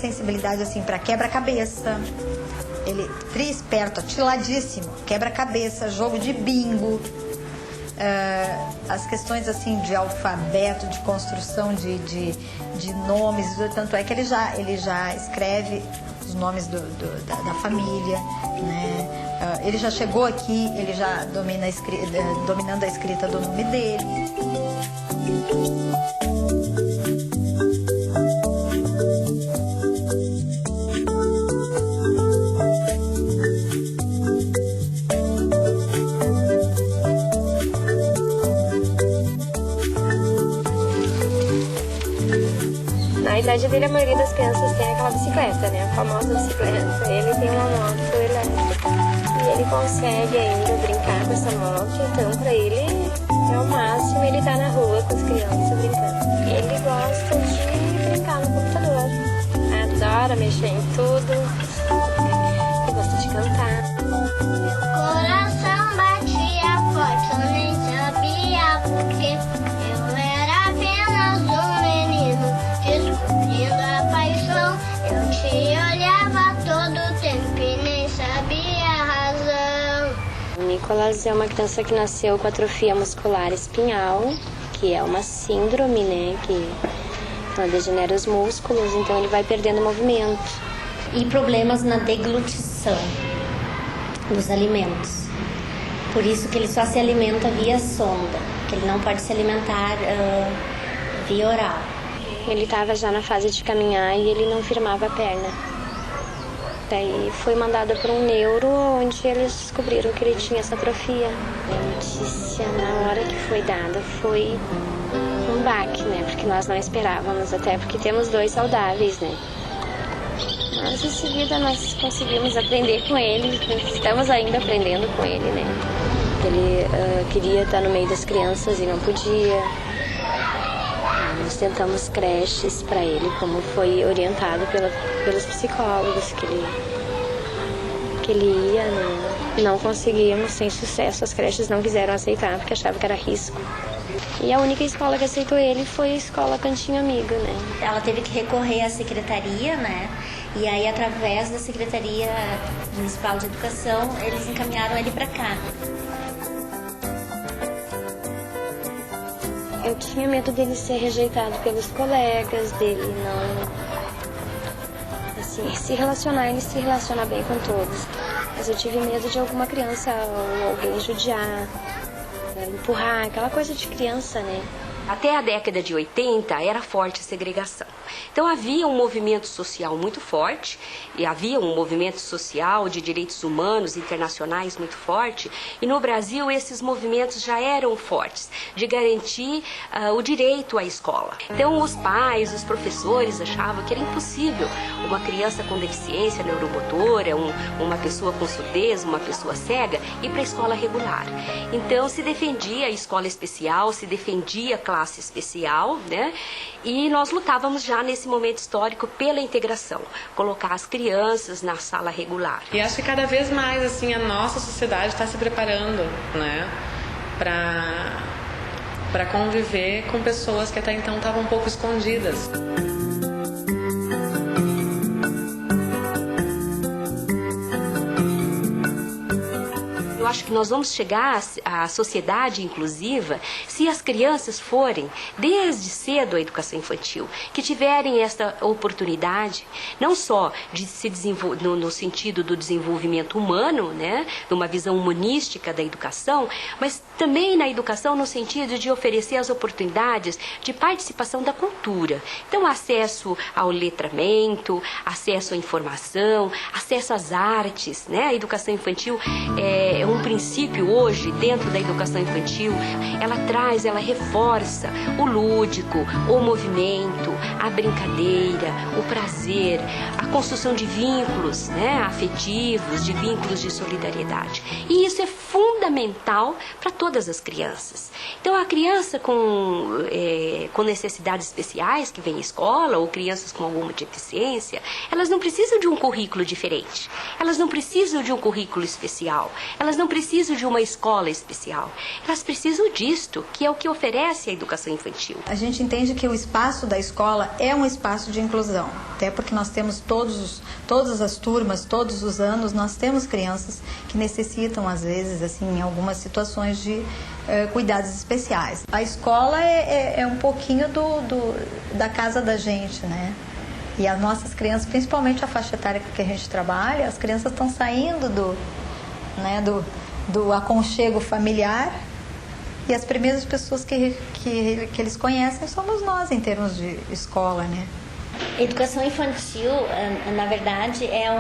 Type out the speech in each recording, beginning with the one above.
Sensibilidade assim para quebra-cabeça. Ele esperto, atiladíssimo, quebra-cabeça, jogo de bingo, as questões assim de alfabeto, de construção de nomes, tanto é que ele já escreve os nomes da família, né? Ele já chegou aqui, ele já dominando a escrita do nome dele. Na idade dele, a maioria das crianças tem aquela bicicleta, né? A famosa bicicleta. Ele tem uma moto elétrica. E ele consegue ainda brincar com essa moto. Então, pra ele, é o máximo ele tá na rua com as crianças brincando. Ele gosta de brincar no computador. Adora mexer em tudo. Ele gosta de cantar. Meu coração batia forte, eu nem sabia por quê. Eu era apenas um menino, descobrindo a paixão. Eu te olhava todo tempo e nem sabia a razão. O Nicolas é uma criança que nasceu com atrofia muscular espinhal, que é uma síndrome, né, que ela degenera os músculos, então ele vai perdendo movimento. E problemas na deglutição dos alimentos. Por isso que ele só se alimenta via sonda, que ele não pode se alimentar via oral. Ele estava já na fase de caminhar e ele não firmava a perna. Daí foi mandado para um neuro, onde eles descobriram que ele tinha essa atrofia. A notícia, na hora que foi dada, foi um baque, né? Porque nós não esperávamos, até porque temos 2 saudáveis, né? Mas em seguida nós conseguimos aprender com ele, estamos ainda aprendendo com ele, né? Ele queria estar no meio das crianças e não podia. Nós tentamos creches para ele, como foi orientado pelos psicólogos que ele ia, né? Não conseguimos, sem sucesso, as creches não quiseram aceitar porque achavam que era risco. E a única escola que aceitou ele foi a escola Cantinho Amigo, né? Ela teve que recorrer à secretaria, né? E aí, através da Secretaria Municipal de Educação, eles encaminharam ele para cá. Eu tinha medo dele ser rejeitado pelos colegas, dele não... Assim, se relacionar, ele se relaciona bem com todos. Mas eu tive medo de alguma criança ou alguém judiar, empurrar, aquela coisa de criança, né? Até a década de 80 era forte a segregação. Então havia um movimento social muito forte, e havia um movimento social de direitos humanos internacionais muito forte, e no Brasil esses movimentos já eram fortes, de garantir o direito à escola. Então os pais, os professores achavam que era impossível uma criança com deficiência neuromotora, uma pessoa com surdez, uma pessoa cega, ir para a escola regular. Então se defendia a escola especial, se defendia a classe especial, né? E nós lutávamos já nesse momento histórico pela integração, colocar as crianças na sala regular. E acho que cada vez mais assim a nossa sociedade está se preparando, né, para conviver com pessoas que até então estavam um pouco escondidas. Eu acho que nós vamos chegar à sociedade inclusiva se as crianças forem, desde cedo, à educação infantil, que tiverem esta oportunidade, não só de se desenvolver no sentido do desenvolvimento humano, né, numa visão humanística da educação, mas também na educação no sentido de oferecer as oportunidades de participação da cultura. Então, acesso ao letramento, acesso à informação, acesso às artes, né? A educação infantil é um princípio hoje dentro da educação infantil, ela reforça o lúdico, o movimento, a brincadeira, o prazer, a construção de vínculos, né, afetivos, de vínculos de solidariedade. E isso é fundamental para todas as crianças. Então a criança com necessidades especiais que vem à escola, ou crianças com alguma deficiência, elas não precisam de um currículo diferente, elas não precisam de um currículo especial, elas não precisam de uma escola especial. Elas precisam disto, que é o que oferece a educação infantil. A gente entende que o espaço da escola é um espaço de inclusão, até porque nós temos todas as turmas, todos os anos, nós temos crianças que necessitam, às vezes, assim, em algumas situações de cuidados especiais. A escola é um pouquinho da casa da gente, né? E as nossas crianças, principalmente a faixa etária que a gente trabalha, as crianças estão saindo do aconchego familiar, e as primeiras pessoas que eles conhecem somos nós em termos de escola, né? Educação infantil, na verdade, é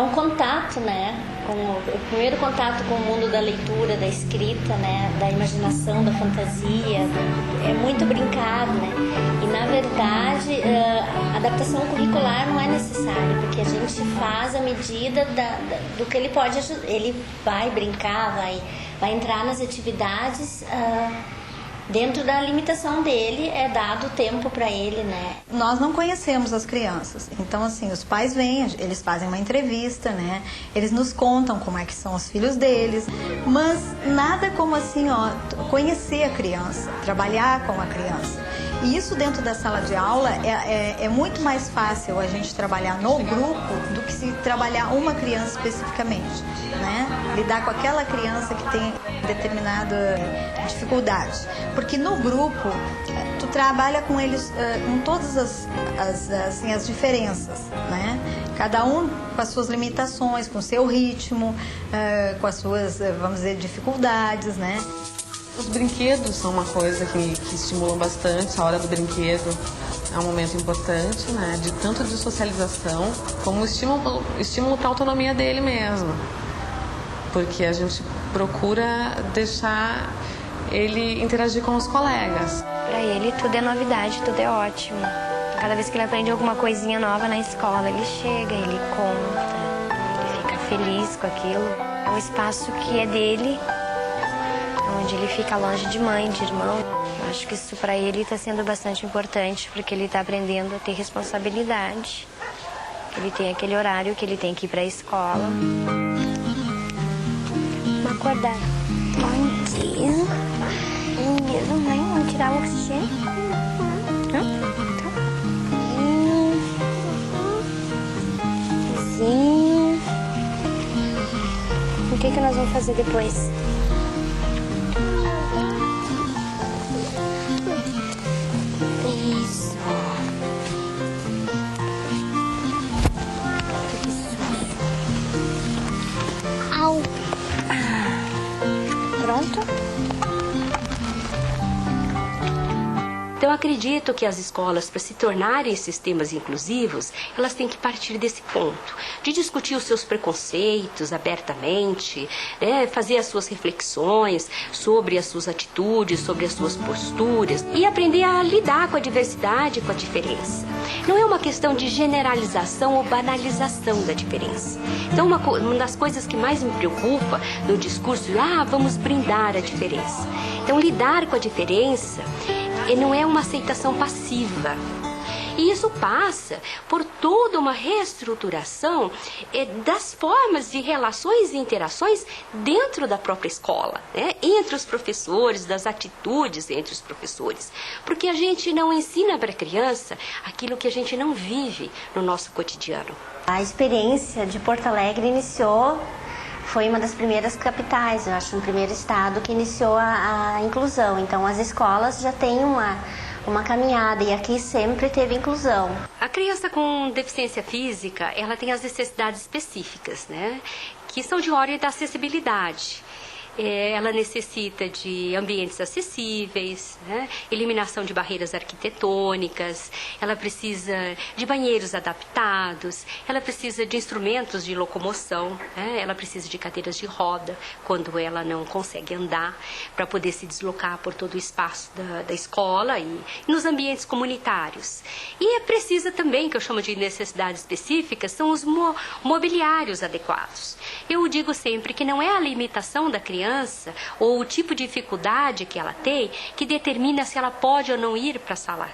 um contato, né? O primeiro contato com o mundo da leitura, da escrita, né? Da imaginação, da fantasia. É muito brincado, né? E, na verdade, a adaptação curricular não é necessária, porque a gente faz à medida do que ele pode ajudar. Ele vai brincar, vai entrar nas atividades dentro da limitação dele, é dado tempo para ele, né? Nós não conhecemos as crianças, então assim, os pais vêm, eles fazem uma entrevista, né? Eles nos contam como é que são os filhos deles, mas nada como assim, conhecer a criança, trabalhar com a criança. E isso dentro da sala de aula é muito mais fácil a gente trabalhar no grupo do que se trabalhar uma criança especificamente, né? Lidar com aquela criança que tem determinada dificuldade. Porque no grupo, tu trabalha com eles com todas as diferenças, né? Cada um com as suas limitações, com o seu ritmo, com as suas, vamos dizer, dificuldades, né? Os brinquedos são uma coisa que estimulam bastante. A hora do brinquedo é um momento importante, né? Tanto de socialização como estímulo para a autonomia dele mesmo. Porque a gente procura deixar ele interagir com os colegas. Para ele tudo é novidade, tudo é ótimo. Cada vez que ele aprende alguma coisinha nova na escola, ele chega, ele conta, ele fica feliz com aquilo. É um espaço que é dele, onde ele fica longe de mãe, de irmão. Eu acho que isso para ele está sendo bastante importante, porque ele está aprendendo a ter responsabilidade. Ele tem aquele horário que ele tem que ir para a escola. Vamos acordar. Bom dia. Mesmo, mãe? Vamos tirar o oxigênio? Sim. O que nós vamos fazer depois? Isso. Au. Pronto? Então, acredito que as escolas, para se tornarem sistemas inclusivos, elas têm que partir desse ponto, de discutir os seus preconceitos abertamente, né, fazer as suas reflexões sobre as suas atitudes, sobre as suas posturas e aprender a lidar com a diversidade, com a diferença. Não é uma questão de generalização ou banalização da diferença. Então, uma das coisas que mais me preocupa no discurso é, vamos brindar a diferença. Então, lidar com a diferença não é uma aceitação passiva. E isso passa por toda uma reestruturação das formas de relações e interações dentro da própria escola, né? Entre os professores, das atitudes entre os professores. Porque a gente não ensina para a criança aquilo que a gente não vive no nosso cotidiano. A experiência de Porto Alegre foi uma das primeiras capitais, eu acho, um primeiro estado que iniciou a inclusão. Então, as escolas já têm uma caminhada e aqui sempre teve inclusão. A criança com deficiência física, ela tem as necessidades específicas, né? Que são de ordem da acessibilidade. Ela necessita de ambientes acessíveis, né? Eliminação de barreiras arquitetônicas, ela precisa de banheiros adaptados, ela precisa de instrumentos de locomoção, né? Ela precisa de cadeiras de roda quando ela não consegue andar, para poder se deslocar por todo o espaço da escola e nos ambientes comunitários. E precisa também, que eu chamo de necessidades específicas, são os mobiliários adequados. Eu digo sempre que não é a limitação da criança ou o tipo de dificuldade que ela tem que determina se ela pode ou não ir para a sala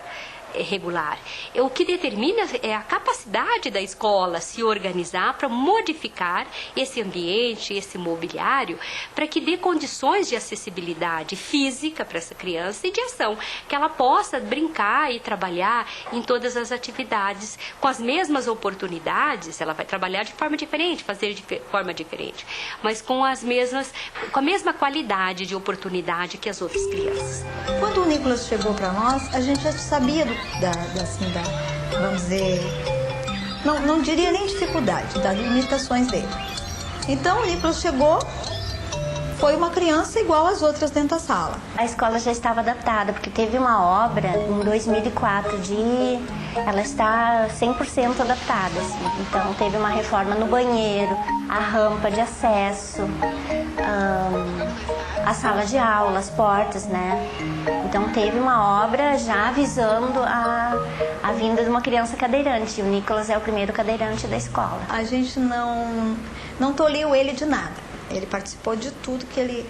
regular. O que determina é a capacidade da escola se organizar para modificar esse ambiente, esse mobiliário, para que dê condições de acessibilidade física para essa criança e de ação, que ela possa brincar e trabalhar em todas as atividades com as mesmas oportunidades. Ela vai trabalhar de forma diferente, fazer de forma diferente, mas com a mesma qualidade de oportunidade que as outras crianças. Quando o Nicolas chegou para nós, a gente já sabia vamos dizer, não diria nem dificuldade, das limitações dele. Então o Nicolas chegou, foi uma criança igual às outras dentro da sala. A escola já estava adaptada, porque teve uma obra em 2004 ela está 100% adaptada, assim. Então teve uma reforma no banheiro, a rampa de acesso, a sala de aula, as portas, né? Então teve uma obra já avisando a vinda de uma criança cadeirante. O Nicolas é o primeiro cadeirante da escola. A gente não tolhiu ele de nada. Ele participou de tudo que ele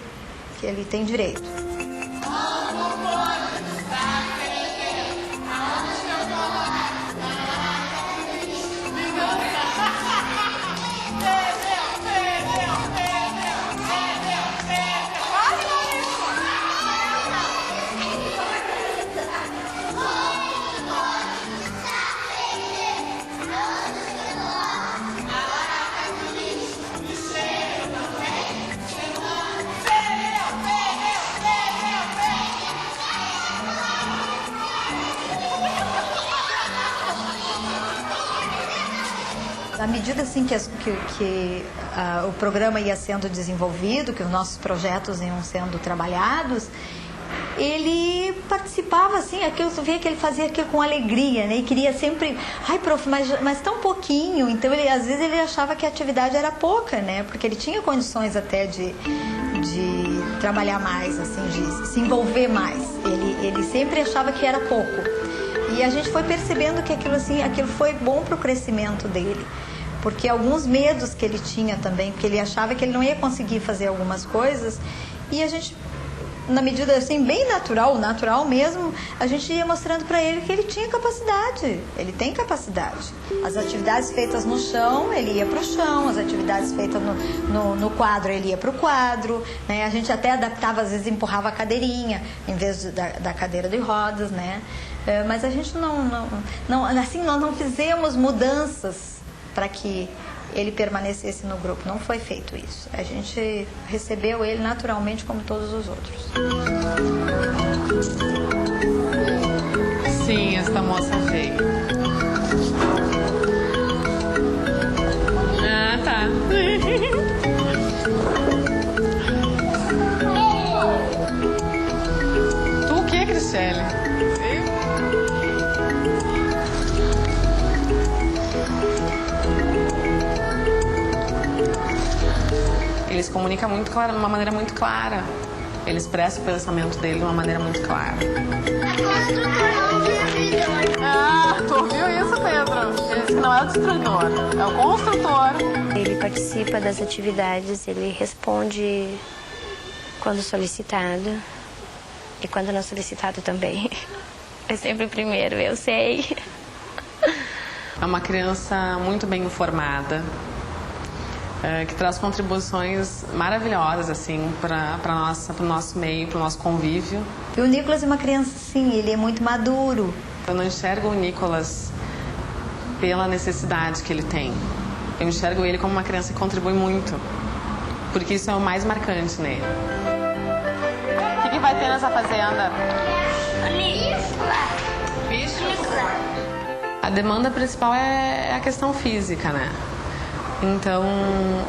tem direito. À medida assim que o programa ia sendo desenvolvido, que os nossos projetos iam sendo trabalhados, ele participava assim, aquilo, tu via que ele fazia aquilo com alegria, né? E queria sempre, prof, mas tão pouquinho. Então às vezes ele achava que a atividade era pouca, né? Porque ele tinha condições até de trabalhar mais, assim, de se envolver mais. Ele sempre achava que era pouco. E a gente foi percebendo que aquilo foi bom para o crescimento dele. Porque alguns medos que ele tinha também, porque ele achava que ele não ia conseguir fazer algumas coisas, e a gente, na medida assim, bem natural mesmo, a gente ia mostrando para ele que ele tinha capacidade, ele tem capacidade. As atividades feitas no chão, ele ia para o chão, as atividades feitas no quadro, ele ia para o quadro, né? A gente até adaptava, às vezes empurrava a cadeirinha, em vez da cadeira de rodas, né? Mas a gente nós não fizemos mudanças para que ele permanecesse no grupo. Não foi feito isso. A gente recebeu ele naturalmente como todos os outros. Sim, esta moça veio. Ah, tá. Tu o que, Cristiane? Ele se comunica muito claro, de uma maneira muito clara. Ele expressa o pensamento dele de uma maneira muito clara. Ah, tu ouviu isso, Pedro? Ele disse que não é o destruidor, é o construtor. Ele participa das atividades, ele responde quando solicitado e quando não solicitado também. É sempre o primeiro, eu sei. É uma criança muito bem informada, que traz contribuições maravilhosas assim, para o nosso meio, para o nosso convívio. E o Nicolas é uma criança, sim, ele é muito maduro. Eu não enxergo o Nicolas pela necessidade que ele tem. Eu enxergo ele como uma criança que contribui muito, porque isso é o mais marcante nele. O que vai ter nessa fazenda? Bicho? A demanda principal é a questão física, né? Então,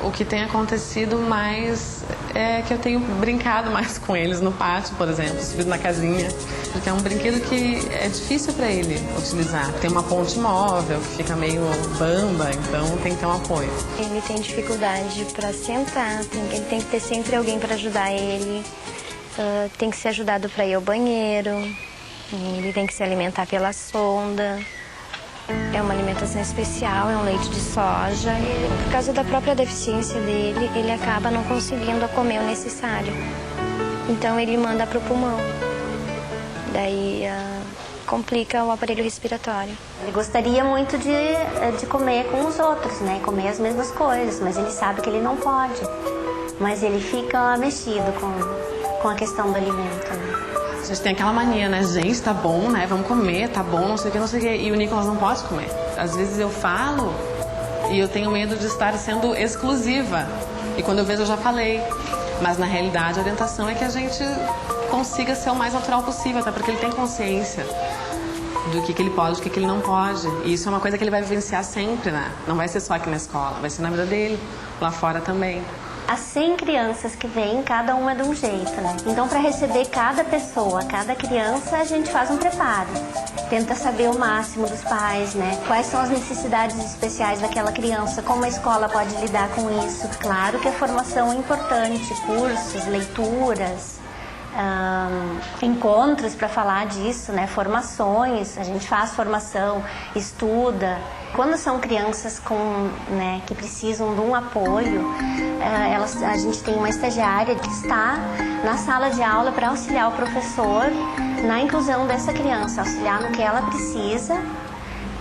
o que tem acontecido mais é que eu tenho brincado mais com eles no pátio, por exemplo, subido na casinha. Porque é um brinquedo que é difícil para ele utilizar. Tem uma ponte móvel que fica meio bamba, então tem que ter um apoio. Ele tem dificuldade para sentar, ele tem que ter sempre alguém para ajudar ele. Tem que ser ajudado para ir ao banheiro, ele tem que se alimentar pela sonda. É uma alimentação especial, é um leite de soja e por causa da própria deficiência dele, ele acaba não conseguindo comer o necessário. Então ele manda para o pulmão. Daí complica o aparelho respiratório. Ele gostaria muito de comer com os outros, né? Comer as mesmas coisas, mas ele sabe que ele não pode. Mas ele fica mexido com a questão do alimento, né? A gente tem aquela mania, né? Gente, tá bom, né? Vamos comer, tá bom, não sei o que, não sei o que. E o Nicolas não pode comer. Às vezes eu falo e eu tenho medo de estar sendo exclusiva. E quando eu vejo, eu já falei. Mas na realidade, a orientação é que a gente consiga ser o mais natural possível, até porque ele tem consciência do que ele pode e do que ele não pode. E isso é uma coisa que ele vai vivenciar sempre, né? Não vai ser só aqui na escola, vai ser na vida dele, lá fora também. As 100 crianças que vêm, cada uma é de um jeito, né? Então, para receber cada pessoa, cada criança, a gente faz um preparo. Tenta saber o máximo dos pais, né? Quais são as necessidades especiais daquela criança, como a escola pode lidar com isso. Claro que a formação é importante, cursos, leituras, encontros para falar disso, né? Formações, a gente faz formação, estuda. Quando são crianças que precisam de um apoio, a gente tem uma estagiária que está na sala de aula para auxiliar o professor na inclusão dessa criança, auxiliar no que ela precisa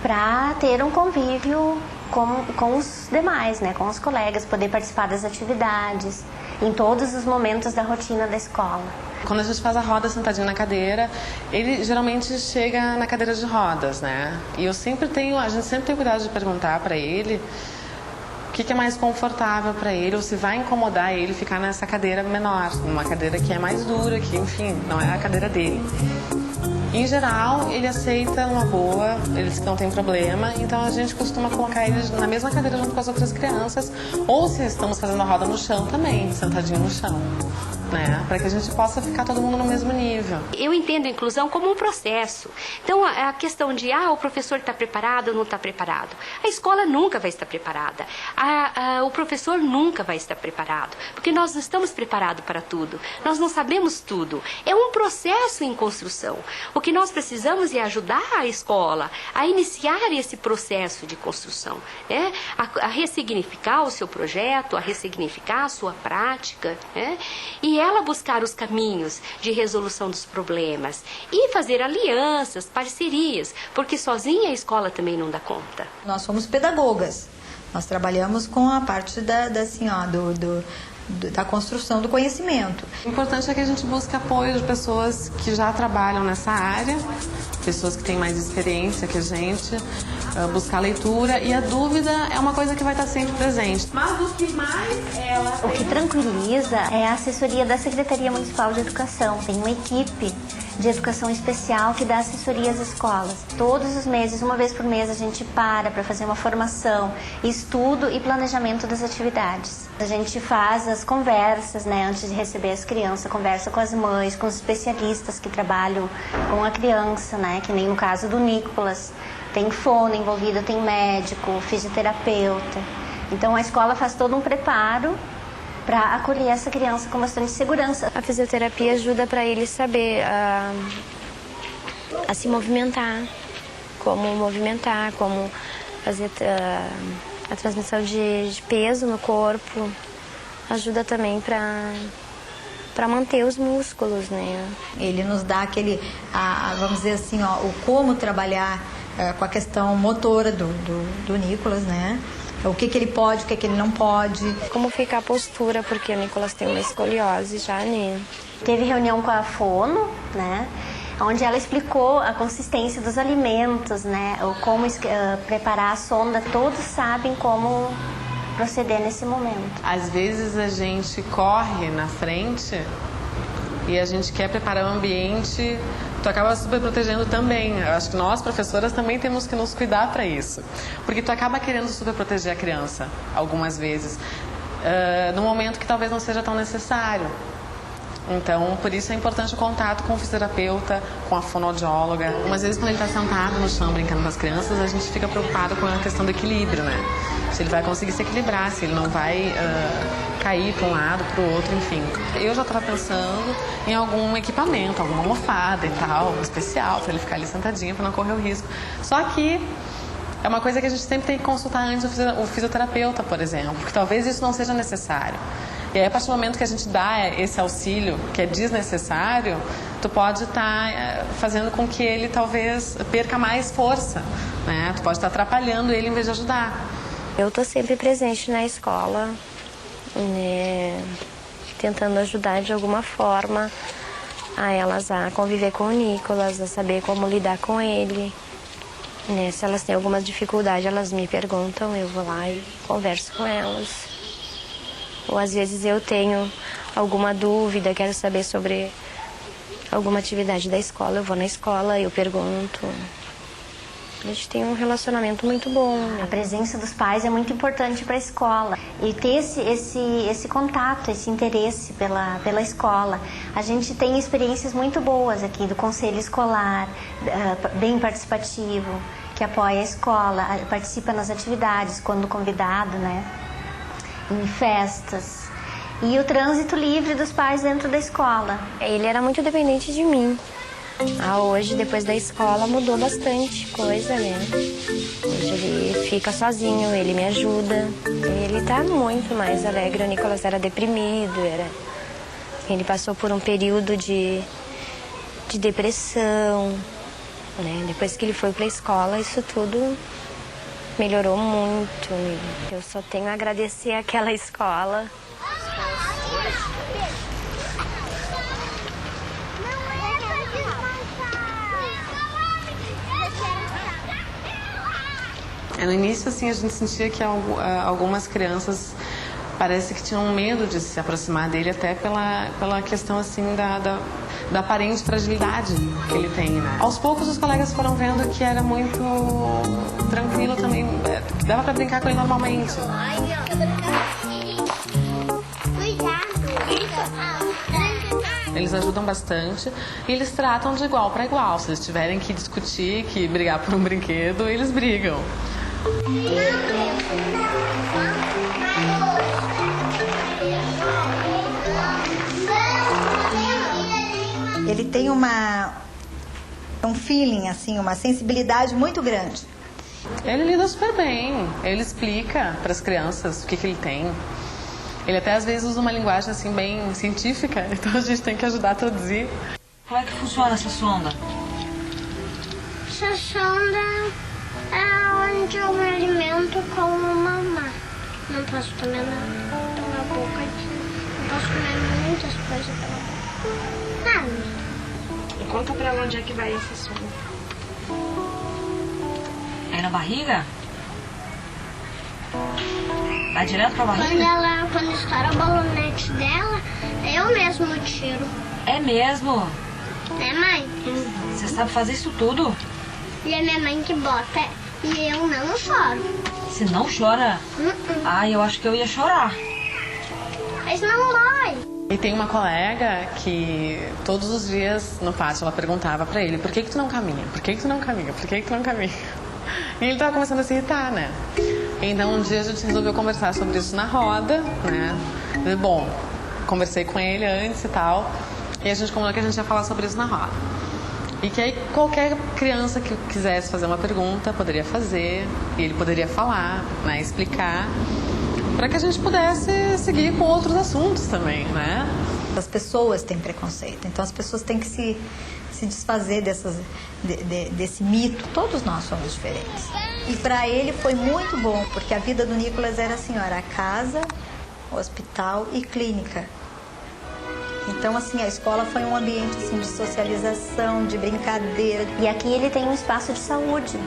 para ter um convívio com os demais, né, com os colegas, poder participar das atividades em todos os momentos da rotina da escola. Quando a gente faz a roda sentadinho na cadeira, ele geralmente chega na cadeira de rodas, né? E a gente sempre tem cuidado de perguntar para ele o que é mais confortável para ele, ou se vai incomodar ele ficar nessa cadeira menor, numa cadeira que é mais dura, que enfim, não é a cadeira dele. Em geral, ele aceita uma boa, ele diz que não tem problema, então a gente costuma colocar ele na mesma cadeira junto com as outras crianças, ou se estamos fazendo a roda no chão também, sentadinho no chão, né? Para que a gente possa ficar todo mundo no mesmo nível. Eu entendo a inclusão como um processo. Então, a questão de, o professor está preparado ou não está preparado. A escola nunca vai estar preparada. O professor nunca vai estar preparado, porque nós não estamos preparados para tudo. Nós não sabemos tudo. É um processo em construção. O que nós precisamos é ajudar a escola a iniciar esse processo de construção, né? A ressignificar o seu projeto, a ressignificar a sua prática, né? E ela buscar os caminhos de resolução dos problemas e fazer alianças, parcerias, porque sozinha a escola também não dá conta. Nós somos pedagogas, nós trabalhamos com a parte da construção do conhecimento. O importante é que a gente busque apoio de pessoas que já trabalham nessa área, pessoas que têm mais experiência que a gente, buscar leitura, e a dúvida é uma coisa que vai estar sempre presente. Mas o que mais O que tranquiliza é a assessoria da Secretaria Municipal de Educação. Tem uma equipe de educação especial que dá assessoria às escolas. Todos os meses, uma vez por mês, a gente para fazer uma formação, estudo e planejamento das atividades. A gente faz as conversas, né, antes de receber as crianças, conversa com as mães, com os especialistas que trabalham com a criança, né, que nem no caso do Nicolas. Tem fono envolvido, tem médico, fisioterapeuta. Então a escola faz todo um preparo para acolher essa criança com bastante segurança. A fisioterapia ajuda para ele saber a se movimentar, como fazer a transmissão de peso no corpo. Ajuda também para manter os músculos, né? Ele nos dá aquele, vamos dizer assim, o como trabalhar com a questão motora do Nicolas, né? O que ele pode, o que ele não pode. Como fica a postura, porque o Nicolas tem uma escoliose já, né? Teve reunião com a fono, né? Onde ela explicou a consistência dos alimentos, né? Ou como preparar a sonda. Todos sabem como proceder nesse momento. Às vezes a gente corre na frente e a gente quer preparar o ambiente, tu acaba super protegendo também. Eu acho que nós, professoras, também temos que nos cuidar para isso. Porque tu acaba querendo super proteger a criança, algumas vezes, no momento que talvez não seja tão necessário. Então, por isso é importante o contato com o fisioterapeuta, com a fonoaudióloga. Umas vezes, quando ele está sentado no chão brincando com as crianças, a gente fica preocupado com a questão do equilíbrio, né? Se ele vai conseguir se equilibrar, se ele não vai cair para um lado, para o outro, enfim. Eu já estava pensando em algum equipamento, alguma almofada e tal, especial, para ele ficar ali sentadinho, para não correr o risco. Só que é uma coisa que a gente sempre tem que consultar antes o fisioterapeuta, por exemplo, porque talvez isso não seja necessário. E aí, a partir do momento que a gente dá esse auxílio, que é desnecessário, tu pode estar fazendo com que ele talvez perca mais força, né? Tu pode estar atrapalhando ele em vez de ajudar. Eu estou sempre presente na escola, né? Tentando ajudar de alguma forma a elas a conviver com o Nicolas, a saber como lidar com ele. Né? Se elas têm alguma dificuldade, elas me perguntam, eu vou lá e converso com elas. Ou às vezes eu tenho alguma dúvida, quero saber sobre alguma atividade da escola, eu vou na escola, eu pergunto. A gente tem um relacionamento muito bom, né? A presença dos pais é muito importante para a escola. E ter esse contato, esse interesse pela escola. A gente tem experiências muito boas aqui do conselho escolar, bem participativo, que apoia a escola, participa nas atividades quando convidado, né? Em festas. E o trânsito livre dos pais dentro da escola. Ele era muito dependente de mim. Hoje, depois da escola, mudou bastante coisa, né? Hoje ele fica sozinho, ele me ajuda. Ele tá muito mais alegre. O Nicolas era deprimido, ele passou por um período de depressão, né? Depois que ele foi pra escola, isso tudo melhorou muito. Eu só tenho a agradecer àquela escola. No início, assim, a gente sentia que algumas crianças parece que tinham medo de se aproximar dele, até pela questão, assim, da aparente fragilidade que ele tem, né? Aos poucos, os colegas foram vendo que era muito tranquilo também, que dava pra brincar com ele normalmente. Eles ajudam bastante e eles tratam de igual para igual. Se eles tiverem que discutir, que brigar por um brinquedo, eles brigam. Ele tem um feeling, assim, uma sensibilidade muito grande. Ele lida super bem. Ele explica para as crianças o que ele tem. Ele até às vezes usa uma linguagem assim bem científica, então a gente tem que ajudar a traduzir. Como é que funciona essa sonda? Essa sonda é onde eu me alimento com mamá. Não posso comer nada pela boca. Não posso comer muitas coisas pela boca. Nada. E conta pra ela onde é que vai essa sonda. É na barriga? Vai direto pra barriga? Quando estoura a balonete dela, eu mesmo tiro. É mesmo? Né, mãe? Você sabe fazer isso tudo? E é minha mãe que bota e eu não choro. Você não chora? Ah, eu acho que eu ia chorar. Mas não dói. E tem uma colega que todos os dias no pátio ela perguntava pra ele: por que tu não caminha? Por que tu não caminha? Por que tu não caminha? E ele tava começando a se irritar, né? Então um dia a gente resolveu conversar sobre isso na roda, né? Bom, conversei com ele antes e tal, e a gente combinou que a gente ia falar sobre isso na roda. E que aí qualquer criança que quisesse fazer uma pergunta poderia fazer, e ele poderia falar, né, explicar, para que a gente pudesse seguir com outros assuntos também, né? As pessoas têm preconceito, então as pessoas têm que se desfazer desse mito. Todos nós somos diferentes. E para ele foi muito bom, porque a vida do Nicolas era assim, ó, era casa, hospital e clínica. Então, assim, a escola foi um ambiente assim, de socialização, de brincadeira. E aqui ele tem um espaço de saúde,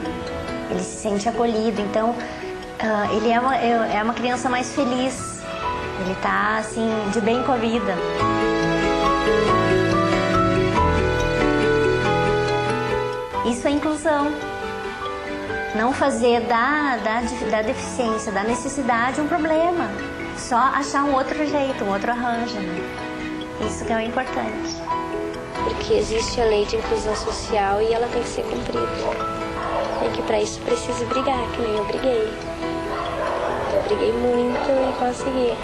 ele se sente acolhido, então ele é uma criança mais feliz, ele tá assim, de bem com a vida. Isso é inclusão. Não fazer da deficiência, da necessidade um problema. Só achar um outro jeito, um outro arranjo, né? Isso que é o importante. Porque existe a lei de inclusão social e ela tem que ser cumprida. E que para isso precisa brigar, que nem eu briguei. Eu briguei muito e consegui.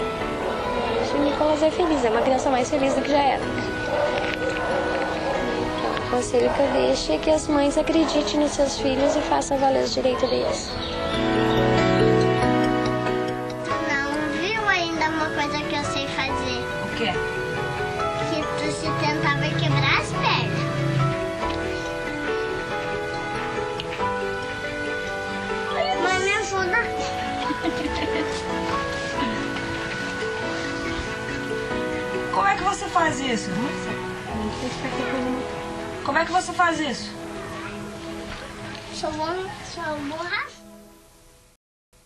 Hoje o Nicolas é feliz, é uma criança mais feliz do que já era. O conselho que eu deixo é que as mães acreditem nos seus filhos e façam valer os direitos deles. Não viu ainda uma coisa que eu sei fazer? O quê? Que tu se tentava quebrar as pernas. Mãe, me ajuda. Como é que você faz isso? Como é que você faz isso? Sou borracha.